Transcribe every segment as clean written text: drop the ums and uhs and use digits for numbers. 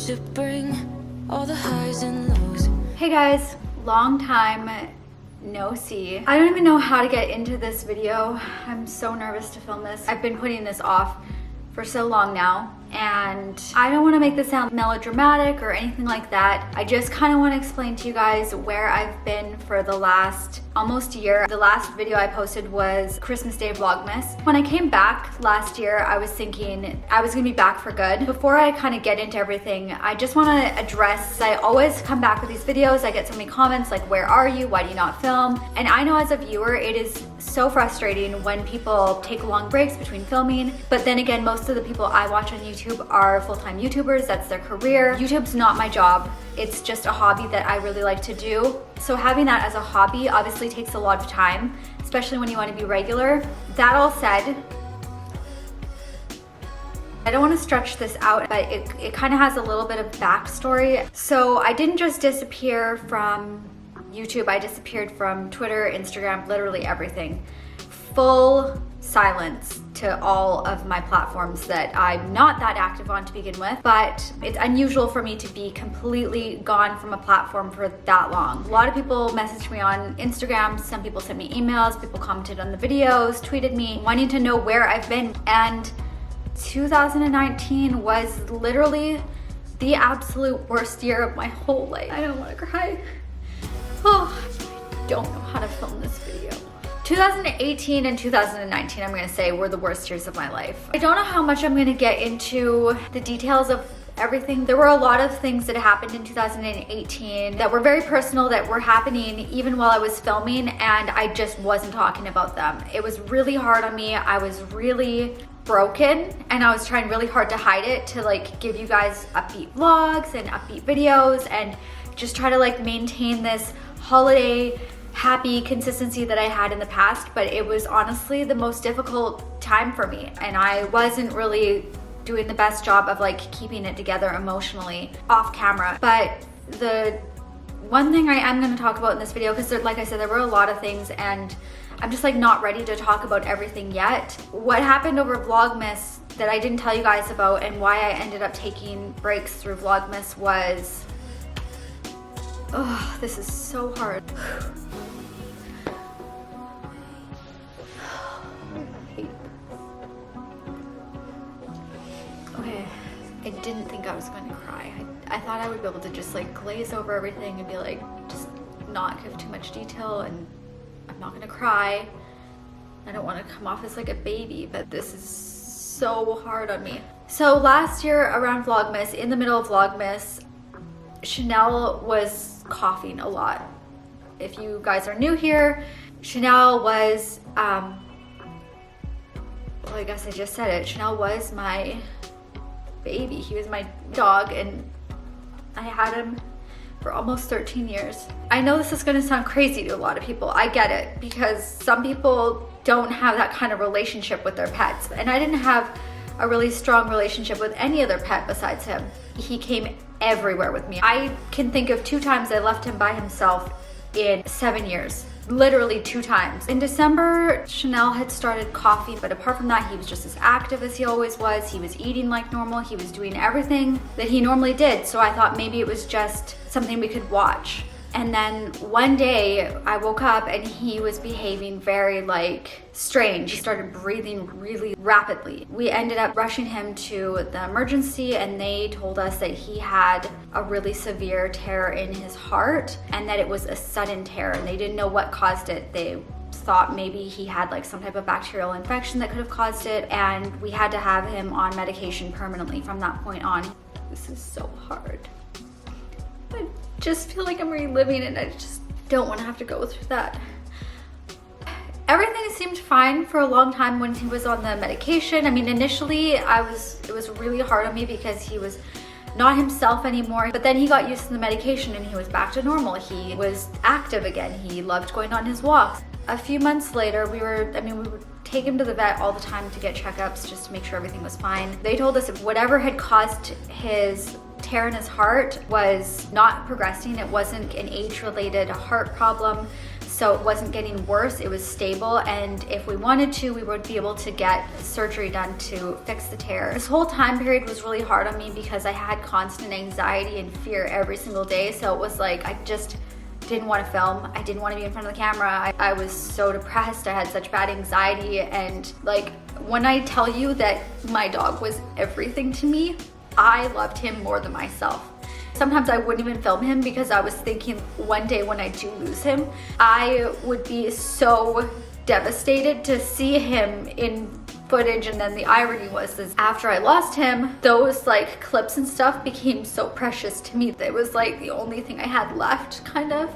to bring all the highs and lows. Hey guys, long time no see. I don't even know how to get into this video. I'm so nervous to film this. I've been putting this off for so long now, and I don't want to make this sound melodramatic or anything like that. I just kind of want to explain to you guys where I've been for the last almost year. The last video I posted was Christmas Day Vlogmas. When I came back last year, I was thinking I was gonna be back for good. Before I kind of get into everything, I just want to address, I always come back with these videos, I get so many comments like, where are you? Why do you not film? And I know as a viewer, it is so frustrating when people take long breaks between filming. But then again, most of the people I watch on YouTube are full-time YouTubers. That's their career. YouTube's not my job. It's just a hobby that I really like to do. So having that as a hobby obviously takes a lot of time, especially when you want to be regular. That all said, I don't want to stretch this out, but it kind of has a little bit of backstory. So I didn't just disappear from YouTube, I disappeared from Twitter, Instagram, literally everything. Full silence to all of my platforms that I'm not that active on to begin with, but it's unusual for me to be completely gone from a platform for that long. A lot of people messaged me on Instagram, some people sent me emails, people commented on the videos, tweeted me, wanting to know where I've been. And 2019 was literally the absolute worst year of my whole life. I don't want to cry. Oh, I don't know how to film this video. 2018 and 2019, I'm gonna say, were the worst years of my life. I don't know how much I'm gonna get into the details of everything. There were a lot of things that happened in 2018 that were very personal, that were happening even while I was filming, and I just wasn't talking about them. It was really hard on me. I was really broken, and I was trying really hard to hide it, to like give you guys upbeat vlogs and upbeat videos and just try to like maintain this holiday happy consistency that I had in the past. But it was honestly the most difficult time for me, and I wasn't really doing the best job of like keeping it together emotionally off camera. But the one thing I am going to talk about in this video, because like I said, there were a lot of things and I'm just like not ready to talk about everything yet. What happened over Vlogmas that I didn't tell you guys about, and why I ended up taking breaks through Vlogmas, was, oh, this is so hard. Okay, I didn't think I was going to cry. I thought I would be able to just like glaze over everything and be like, just not give too much detail, and I'm not gonna cry. I don't want to come off as like a baby, but this is so hard on me. So last year around Vlogmas, in the middle of Vlogmas, Chanel was coughing a lot. If you guys are new here, Chanel was, well, I guess I just said it. Chanel was my baby. He was my dog, and I had him for almost 13 years. I know this is gonna sound crazy to a lot of people. I get it, because some people don't have that kind of relationship with their pets. And I didn't have a really strong relationship with any other pet besides him. He came everywhere with me. I can think of 2 times I left him by himself in 7 years. Literally 2 times. In December, Chanel had started coughing, but apart from that, he was just as active as he always was. He was eating like normal. He was doing everything that he normally did. So I thought maybe it was just something we could watch. And then one day I woke up and he was behaving very like strange. He started breathing really rapidly. We ended up rushing him to the emergency, and they told us that he had a really severe tear in his heart, and that it was a sudden tear, and they didn't know what caused it. They thought maybe he had like some type of bacterial infection that could have caused it, and we had to have him on medication permanently from that point on. This is so hard. I just feel like I'm reliving it. I just don't want to have to go through that. Everything seemed fine for a long time when he was on the medication. I mean, initially it was really hard on me because he was not himself anymore, but then he got used to the medication and he was back to normal. He was active again. He loved going on his walks. A few months later, we would take him to the vet all the time to get checkups just to make sure everything was fine. They told us if whatever had caused his tear in his heart was not progressing, it wasn't an age-related heart problem, so So it wasn't getting worse, it was stable, and if we wanted to, we would be able to get surgery done to fix the tear. This whole time period was really hard on me because I had constant anxiety and fear every single day. So it was like, I just didn't want to film. I didn't want to be in front of the camera. I was so depressed. I had such bad anxiety. And like, when I tell you that my dog was everything to me, I loved him more than myself. Sometimes I wouldn't even film him because I was thinking one day when I do lose him, I would be so devastated to see him in footage. And then the irony was is after I lost him, those like clips and stuff became so precious to me. It was like the only thing I had left, kind of.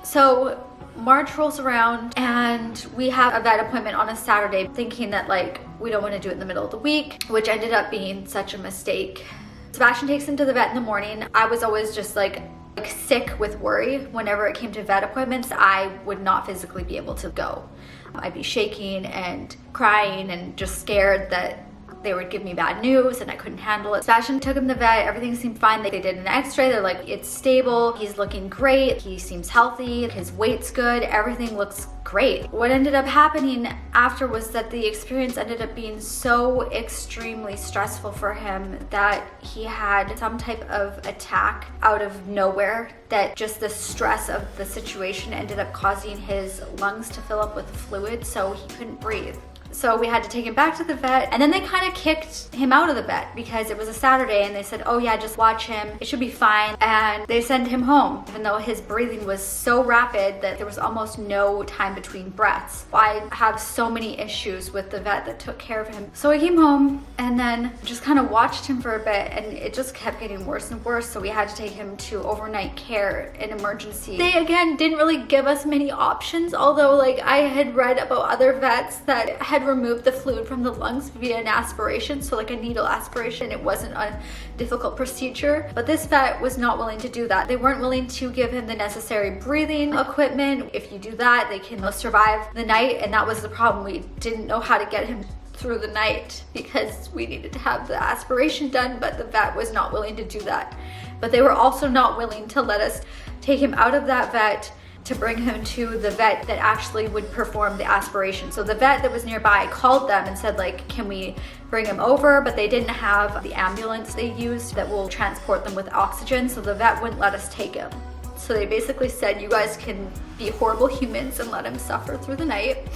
So March rolls around and we have a vet appointment on a Saturday, thinking that like we don't want to do it in the middle of the week, which ended up being such a mistake. Sebastian takes him to the vet in the morning. I was always just like sick with worry. Whenever it came to vet appointments, I would not physically be able to go. I'd be shaking and crying and just scared that they would give me bad news and I couldn't handle it. Sebastian took him to the vet, everything seemed fine. They did an x-ray, they're like, it's stable, he's looking great, he seems healthy, his weight's good, everything looks great. What ended up happening after was that the experience ended up being so extremely stressful for him that he had some type of attack out of nowhere, that just the stress of the situation ended up causing his lungs to fill up with fluid, so he couldn't breathe. So we had to take him back to the vet, and then they kind of kicked him out of the vet because it was a Saturday and they said, oh yeah, just watch him, it should be fine. And they sent him home, even though his breathing was so rapid that there was almost no time between breaths. I have so many issues with the vet that took care of him. So I came home and then just kind of watched him for a bit, and it just kept getting worse and worse. So we had to take him to overnight care in emergency. They again didn't really give us many options, although like I had read about other vets that had removed the fluid from the lungs via an aspiration, so like a needle aspiration. It wasn't a difficult procedure, but this vet was not willing to do that. They weren't willing to give him the necessary breathing equipment. If you do that, they can survive the night, and that was the problem. We didn't know how to get him through the night because we needed to have the aspiration done, but the vet was not willing to do that. But they were also not willing to let us take him out of that vet to bring him to the vet that actually would perform the aspiration. So the vet that was nearby called them and said like, can we bring him over? But they didn't have the ambulance they used that will transport them with oxygen, so the vet wouldn't let us take him. So they basically said, you guys can be horrible humans and let him suffer through the night,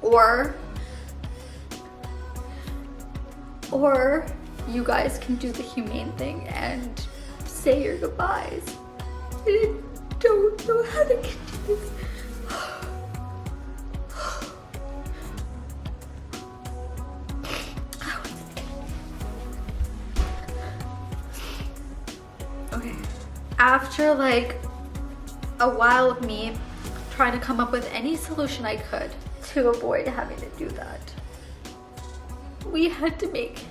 or you guys can do the humane thing and say your goodbyes. I don't know how to get this. Okay. After like a while of me trying to come up with any solution I could to avoid having to do that, we had to make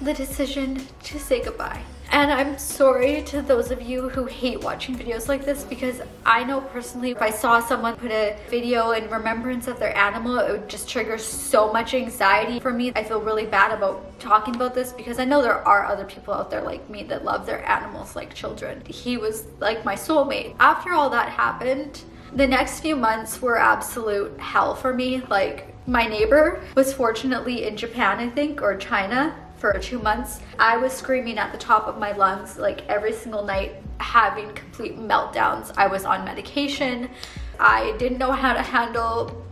the decision to say goodbye. And I'm sorry to those of you who hate watching videos like this, because I know personally if I saw someone put a video in remembrance of their animal, it would just trigger so much anxiety for me. I feel really bad about talking about this because I know there are other people out there like me that love their animals like children. He was like my soulmate. After all that happened, the next few months were absolute hell for me. Like, my neighbor was fortunately in Japan, I think, or China, for 2 months. I was screaming at the top of my lungs like every single night, having complete meltdowns. I was on medication. I didn't know how to handle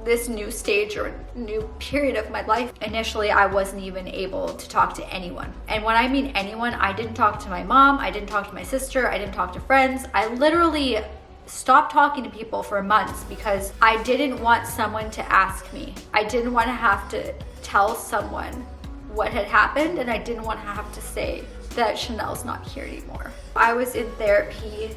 this new stage or new period of my life. Initially, I wasn't even able to talk to anyone. And when I mean anyone, I didn't talk to my mom, I didn't talk to my sister, I didn't talk to friends. I literally stopped talking to people for months because I didn't want someone to ask me. I didn't want to have to tell someone what had happened, and I didn't want to have to say that Chanel's not here anymore. I was in therapy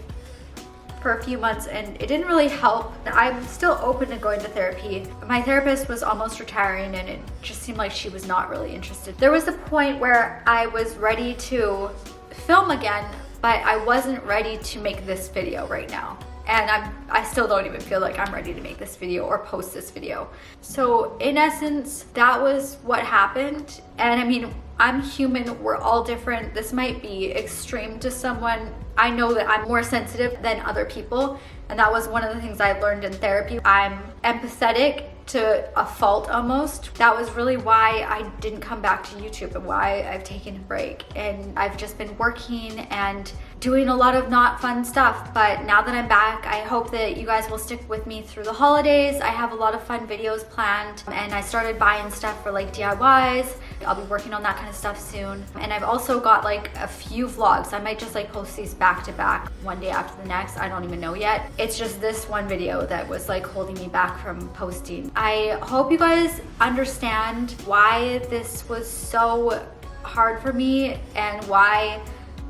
for a few months and it didn't really help. I'm still open to going to therapy. My therapist was almost retiring and it just seemed like she was not really interested. There was a point where I was ready to film again, but I wasn't ready to make this video right now. and I still don't even feel like I'm ready to make this video or post this video. So in essence, that was what happened. And I mean, I'm human, we're all different. This might be extreme to someone. I know that I'm more sensitive than other people, and that was one of the things I learned in therapy. I'm empathetic to a fault almost. That was really why I didn't come back to YouTube and why I've taken a break. And I've just been working and doing a lot of not fun stuff. But now that I'm back, I hope that you guys will stick with me through the holidays. I have a lot of fun videos planned, and I started buying stuff for like DIYs. I'll be working on that kind of stuff soon. And I've also got like a few vlogs. I might just like post these back to back, one day after the next. I don't even know yet. It's just this one video that was like holding me back from posting. I hope you guys understand why this was so hard for me and why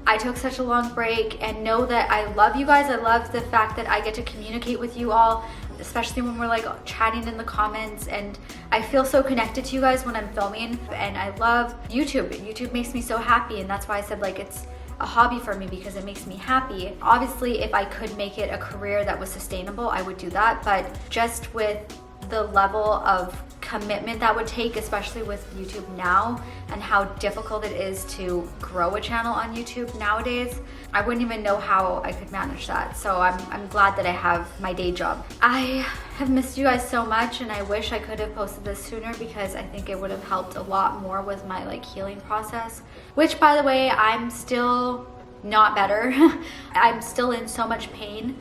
I took such a long break, and know that I love you guys. I love the fact that I get to communicate with you all, especially when we're like chatting in the comments, and I feel so connected to you guys when I'm filming. And I love YouTube. YouTube makes me so happy, and that's why I said like it's a hobby for me, because it makes me happy. Obviously, if I could make it a career that was sustainable, I would do that, but just with the level of commitment that would take, especially with YouTube now and how difficult it is to grow a channel on YouTube nowadays, I wouldn't even know how I could manage that. So I'm glad that I have my day job. I have missed you guys so much, and I wish I could have posted this sooner, because I think it would have helped a lot more with my like healing process, which by the way, I'm still not better. I'm still in so much pain.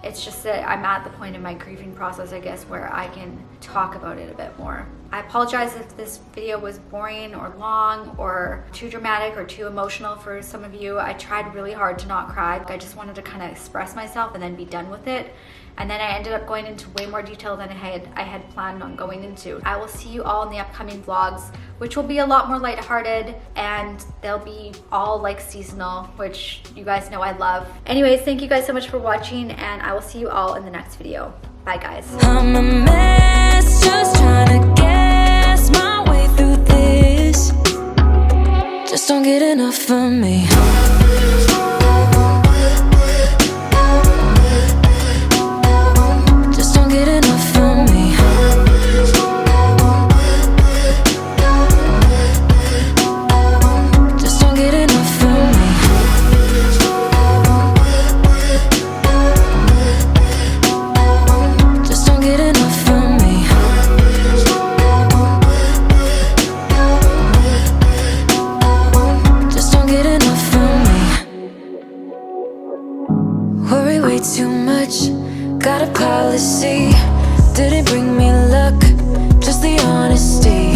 It's just that I'm at the point in my grieving process, I guess, where I can talk about it a bit more. I apologize if this video was boring or long or too dramatic or too emotional for some of you. I tried really hard to not cry. I just wanted to kind of express myself and then be done with it. And then I ended up going into way more detail than I had planned on going into. I will see you all in the upcoming vlogs, which will be a lot more lighthearted, and they'll be all like seasonal, which you guys know I love. Anyways, thank you guys so much for watching, and I will see you all in the next video. Bye guys. I'm a mess, just trying to guess my way through this. Just don't get enough of me. Just don't get enough of me. Just don't get enough of me. Just don't get enough of me. Just don't get enough of me. Worry way too much, got a policy. Didn't bring me luck, just the honesty.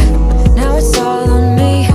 Now it's all on me.